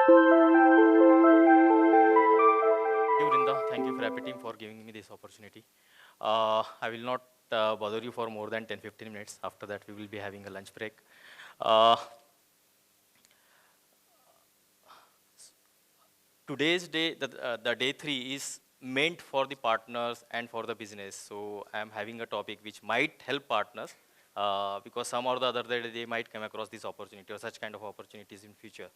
Thank you, Vrinda. Thank you, Frappy team, for giving me this opportunity. I will not bother you for more than 10-15 minutes. After that, we will be having a lunch break. Uh, Today's day, the day 3 is meant for the partners and for the business. So I'm having a topic which might help partners because some or the other day they might come across this opportunity or such kind of opportunities in future,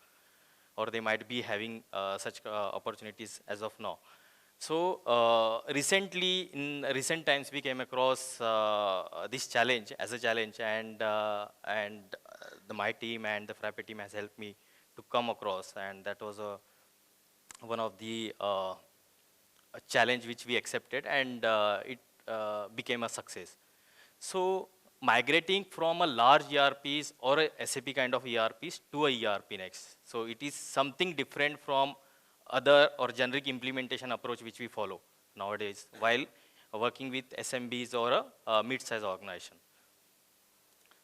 or they might be having such opportunities as of now. So recently, in recent times, we came across this challenge as a challenge, and my team and the Frappe team has helped me to come across, and that was one of the a challenge which we accepted, and it became a success. So migrating from a large ERPs or a SAP kind of ERPs to a ERP next. So it is something different from other or generic implementation approach which we follow nowadays while working with SMBs or a mid-size organization.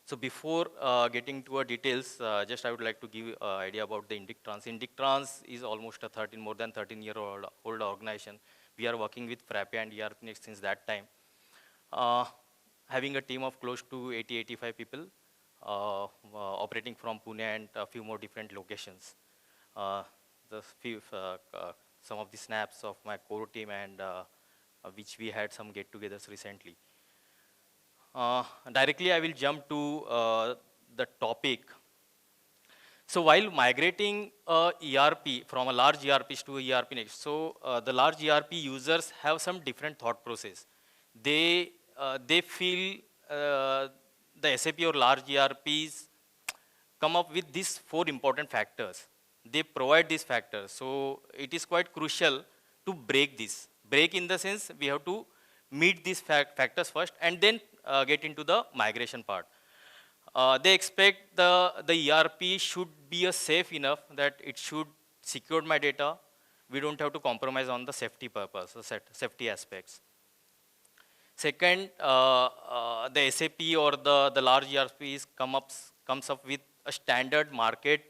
So before getting to our details, just I would like to give idea about the Indictrans. Indictrans is almost a more than 13-year-old organization. We are working with Frappe and ERPNext since that time. Having a team of close to 80-85 people operating from Pune and a few more different locations. The few, some of the snaps of my core team and which we had some get-togethers recently. Directly, I will jump to the topic. So while migrating ERP from a large ERPs to ERP next, so the large ERP users have some different thought process. They feel the SAP or large ERPs come up with these 4 important factors. They provide these factors. So it is quite crucial to break this. Break in the sense we have to meet these factors first and then get into the migration part. They expect the ERP should be safe enough that it should secure my data. We don't have to compromise on the safety purpose, the safety aspects. Second, the SAP or the large ERPs comes up with a standard market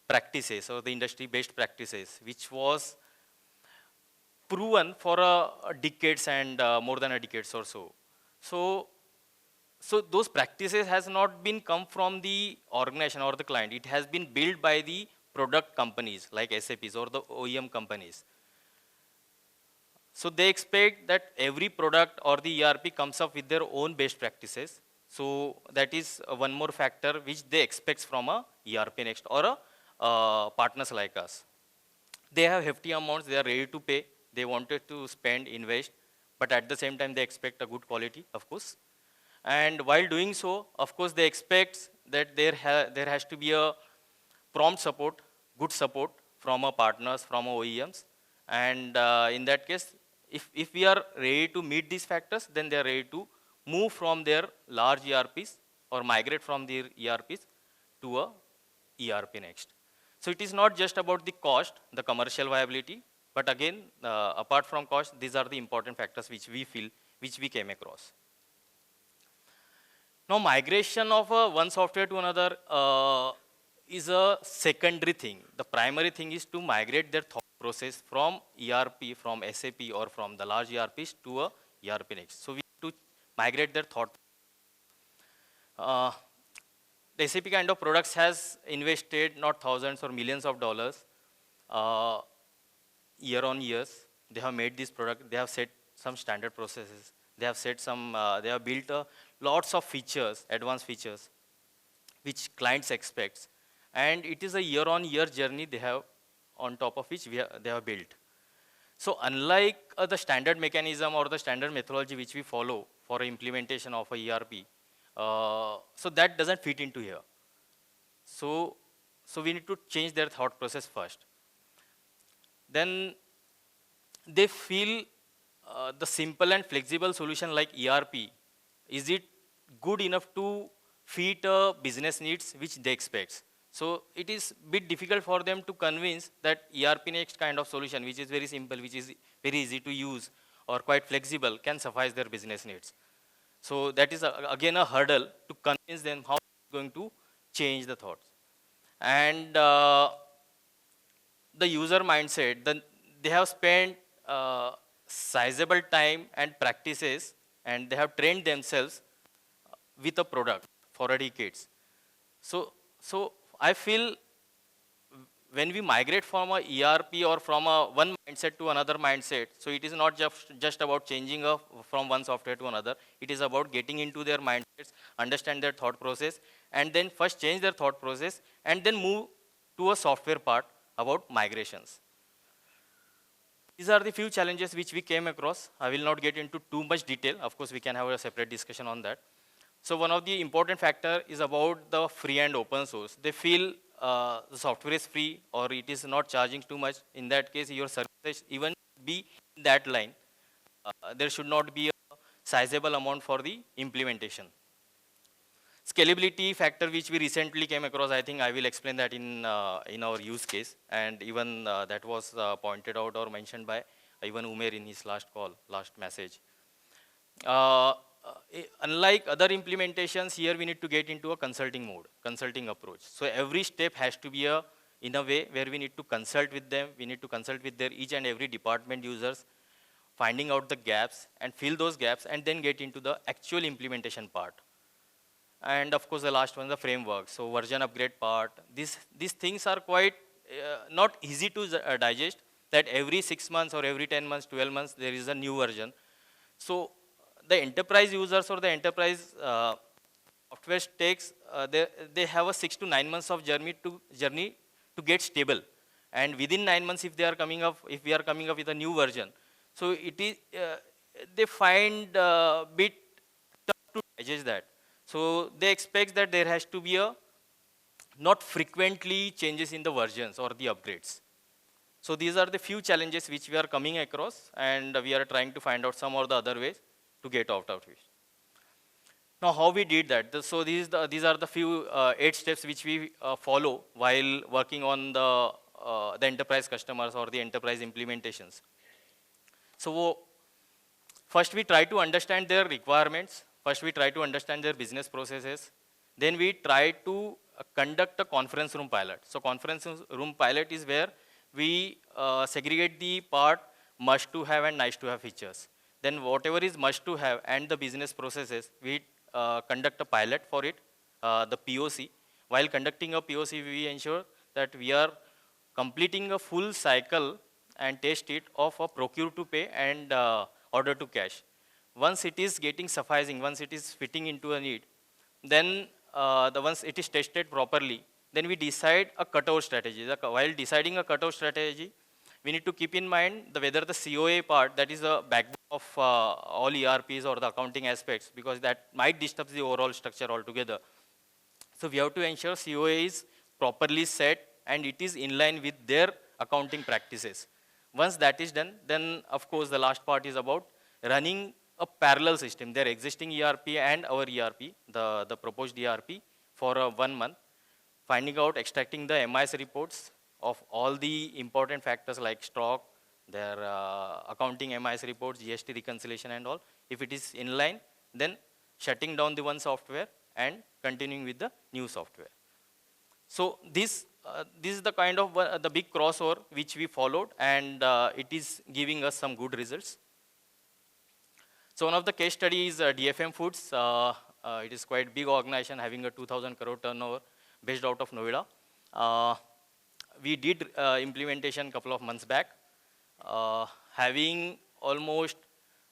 practices or the industry-based practices, which was proven for decades and more than a decade or so. So those practices has not been come from the organization or the client. It has been built by the product companies like SAPs or the OEM companies. So they expect that every product or the ERP comes up with their own best practices. So that is one more factor which they expect from a ERPNext or a partners like us. They have hefty amounts they are ready to pay. They wanted to spend, invest, but at the same time they expect a good quality, of course. And while doing so, of course, they expect that there has to be a prompt support, good support from our partners, from our OEMs. And in that case, if we are ready to meet these factors, then they are ready to move from their large ERPs or migrate from their ERPs to a ERPNext. So it is not just about the cost, the commercial viability, but again, apart from cost, these are the important factors which we feel, which we came across. Now, migration of one software to another is a secondary thing. The primary thing is to migrate their thought process from ERP, from SAP, or from the large ERPs to a ERPNext. So we need to migrate their thought. The SAP kind of products has invested not thousands or millions of dollars year on years. They have made this product. They have set some standard processes. They have set some. They have built lots of features, advanced features, which clients expect. And it is a year-on-year journey they have, on top of which they have built. So unlike the standard mechanism or the standard methodology which we follow for implementation of a ERP, so that doesn't fit into here. So we need to change their thought process first. Then they feel the simple and flexible solution like ERP, is it good enough to fit business needs which they expect? So it is a bit difficult for them to convince that ERPNext kind of solution, which is very simple, which is very easy to use or quite flexible, can suffice their business needs. So that is again a hurdle to convince them how it's going to change the thoughts. And the user mindset, then they have spent sizable time and practices, and they have trained themselves with a product for a decades. So I feel when we migrate from a ERP or from a one mindset to another mindset, so it is not just about changing from one software to another. It is about getting into their mindsets, understand their thought process, and then first change their thought process, and then move to a software part about migrations. These are the few challenges which we came across. I will not get into too much detail. Of course, we can have a separate discussion on that. So one of the important factor is about the free and open source. They feel the software is free or it is not charging too much. In that case, your services even be in that line. There should not be a sizable amount for the implementation. Scalability factor which we recently came across, I think I will explain that in our use case, and even that was pointed out or mentioned by even Umer in his last message. Unlike other implementations, here we need to get into a consulting mode, consulting approach. So every step has to be in a way where we need to consult with them, we need to consult with their each and every department users, finding out the gaps and fill those gaps, and then get into the actual implementation part. And of course, the last one, the framework. So version upgrade part. These things are quite not easy to digest, that every 6 months or every 10 months, 12 months, there is a new version. So the enterprise users or the enterprise software takes, they have a 6 to 9 months of journey to get stable. And within 9 months, if we are coming up with a new version, so it is, they find a bit tough to digest that. So they expect that there has to be not frequently changes in the versions or the upgrades. So these are the few challenges which we are coming across, and we are trying to find out some or the other ways to get out of it. Now, how we did that? So these are the few 8 steps which we follow while working on the enterprise customers or the enterprise implementations. So first, we try to understand their requirements. First, we try to understand their business processes. Then we try to conduct a conference room pilot. So conference room pilot is where we segregate the part must to have and nice to have features. Then whatever is must to have and the business processes, we conduct a pilot for it, the POC. While conducting a POC, we ensure that we are completing a full cycle and test it of a procure to pay and order to cash. Once it is getting sufficing, once it is fitting into a need, then once it is tested properly, then we decide a cutover strategy. While deciding a cutover strategy, we need to keep in mind whether the COA part, that is the backbone of all ERPs or the accounting aspects, because that might disturb the overall structure altogether. So we have to ensure COA is properly set and it is in line with their accounting practices. Once that is done, then of course the last part is about running a parallel system, their existing ERP and our ERP, the proposed ERP, for 1 month, finding out, extracting the MIS reports of all the important factors like stock, their accounting MIS reports, GST reconciliation and all. If it is in line, then shutting down the one software and continuing with the new software. So this is the kind of the big crossover which we followed, and it is giving us some good results. So one of the case studies, DFM Foods. It is quite big organization having a 2,000 crore turnover based out of Noida. We did implementation a couple of months back, having almost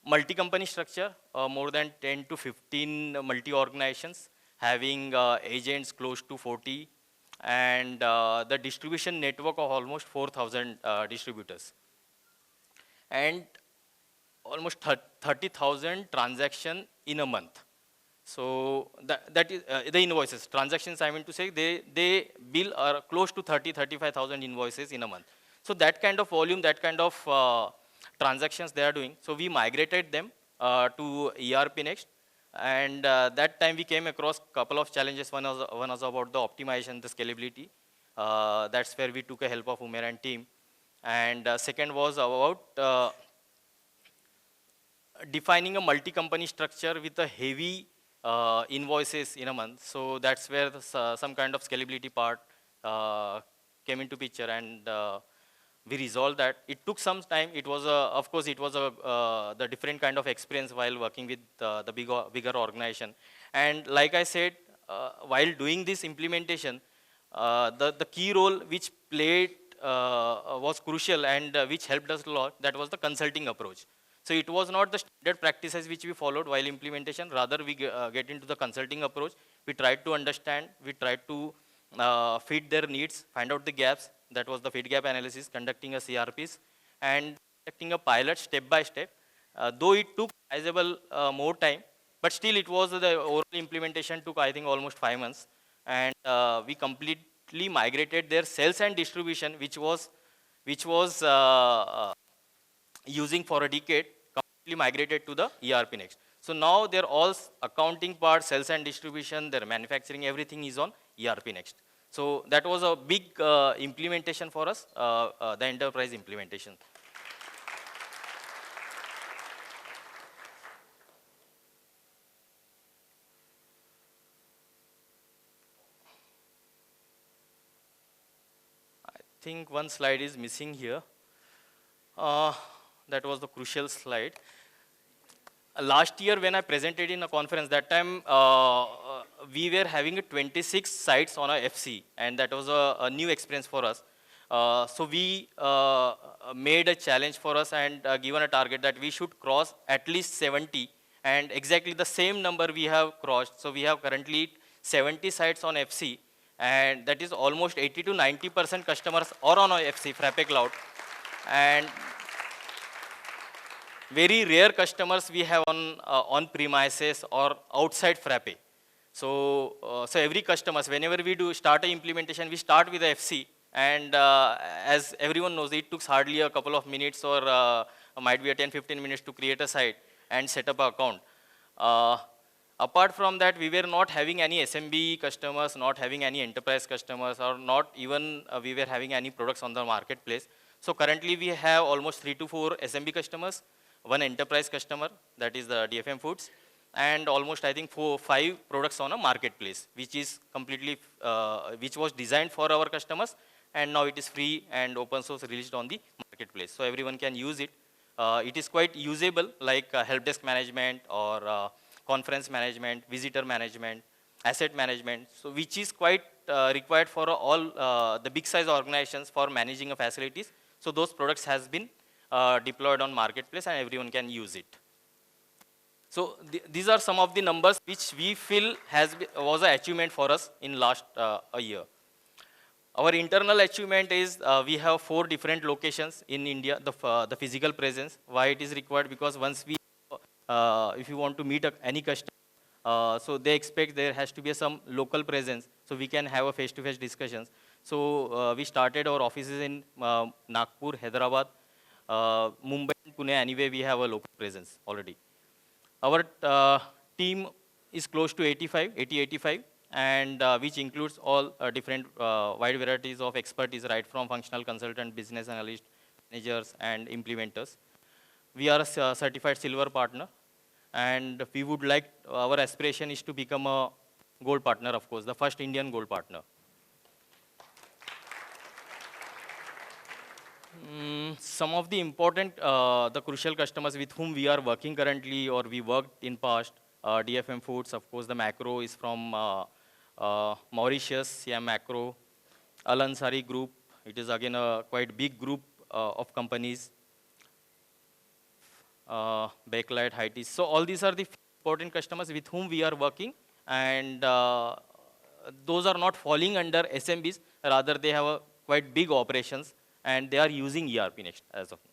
multi-company structure, more than 10 to 15 multi-organizations, having agents close to 40, and the distribution network of almost 4,000 distributors. And almost 30,000 transactions in a month. So that is the invoices. Transactions, I mean to say, they bill are close to 35,000 invoices in a month. So that kind of volume, that kind of transactions they are doing. So we migrated them to ERPNext. And that time we came across a couple of challenges. One was about the optimization, the scalability. That's where we took a help of Umer and team. And second was about defining a multi-company structure with a heavy invoices in a month. So that's where some kind of scalability part came into picture. And we resolved that. It took some time. It was of course, it was the different kind of experience while working with the bigger organization. And like I said, while doing this implementation, the key role which played was crucial and which helped us a lot. That was the consulting approach. So it was not the standard practices which we followed while implementation. Rather, we get into the consulting approach. We tried to understand. We tried to fit their needs, find out the gaps. That was the fit gap analysis, conducting a CRPs, and conducting a pilot step by step. Though it took sizable more time, but still it was the overall implementation took, I think, almost 5 months. And we completely migrated their sales and distribution, which was using for a decade, completely migrated to the ERPNext. So now they're all accounting part, sales and distribution, their manufacturing, everything is on ERPNext. So that was a big implementation for us, the enterprise implementation. I think one slide is missing here. That was the crucial slide. Last year when I presented in a conference, that time we were having 26 sites on a FC, and that was a new experience for us. So we made a challenge for us and given a target that we should cross at least 70, and exactly the same number we have crossed. So we have currently 70 sites on FC, and that is almost 80 to 90% customers are on a FC, Frappe Cloud. And very rare customers we have on premises or outside Frappe. So, so every customers, whenever we do start a implementation, we start with the FC, and as everyone knows, it took hardly a couple of minutes or might be a 10-15 minutes to create a site and set up an account. Apart from that, we were not having any SMB customers, not having any enterprise customers, or not even we were having any products on the marketplace. So currently we have almost 3 to 4 SMB customers, one enterprise customer, that is the DFM Foods, and almost I think 4-5 products on a marketplace, which is completely, which was designed for our customers, and now it is free and open source released on the marketplace. So everyone can use it. It is quite usable, like help desk management or conference management, visitor management, asset management, so which is quite required for all the big size organizations for managing a facilities. So those products has been deployed on marketplace and everyone can use it. So these are some of the numbers which we feel was an achievement for us in last a year. Our internal achievement is we have 4 different locations in India, the physical presence. Why it is required? Because once we, if you want to meet any customer, so they expect there has to be some local presence, so we can have a face-to-face discussions. So we started our offices in Nagpur, Hyderabad, Mumbai, and Pune. Anyway, we have a local presence already. Our team is close to 85, and which includes all different wide varieties of expertise, right from functional consultant, business analyst, managers, and implementers. We are a certified silver partner, and we would like, our aspiration is to become a gold partner, of course, the first Indian gold partner. Some of the important, the crucial customers with whom we are working currently or we worked in past, DFM Foods, of course, the macro is from Mauritius, Siam Macro, Al Ansari Group. It is again a quite big group of companies. Bakelite, Haiti. So all these are the important customers with whom we are working, and those are not falling under SMBs. Rather, they have a quite big operations, and they are using ERPNext as of now.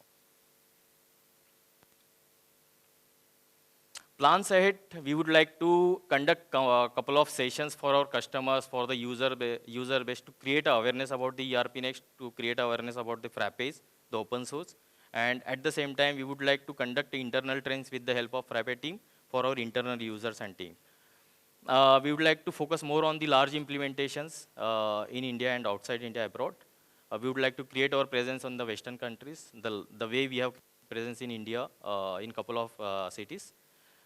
Plans ahead, we would like to conduct a couple of sessions for our customers, for the user base, to create awareness about the ERPNext, to create awareness about the Frappes, the open source. And at the same time, we would like to conduct internal trainings with the help of Frappe team for our internal users and team. We would like to focus more on the large implementations in India and outside India, abroad. We would like to create our presence on the Western countries, the way we have presence in India in couple of cities.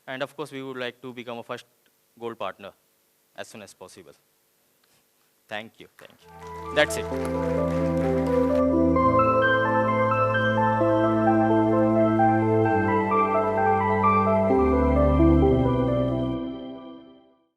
And of course, we would like to become a first gold partner as soon as possible. Thank you. That's it.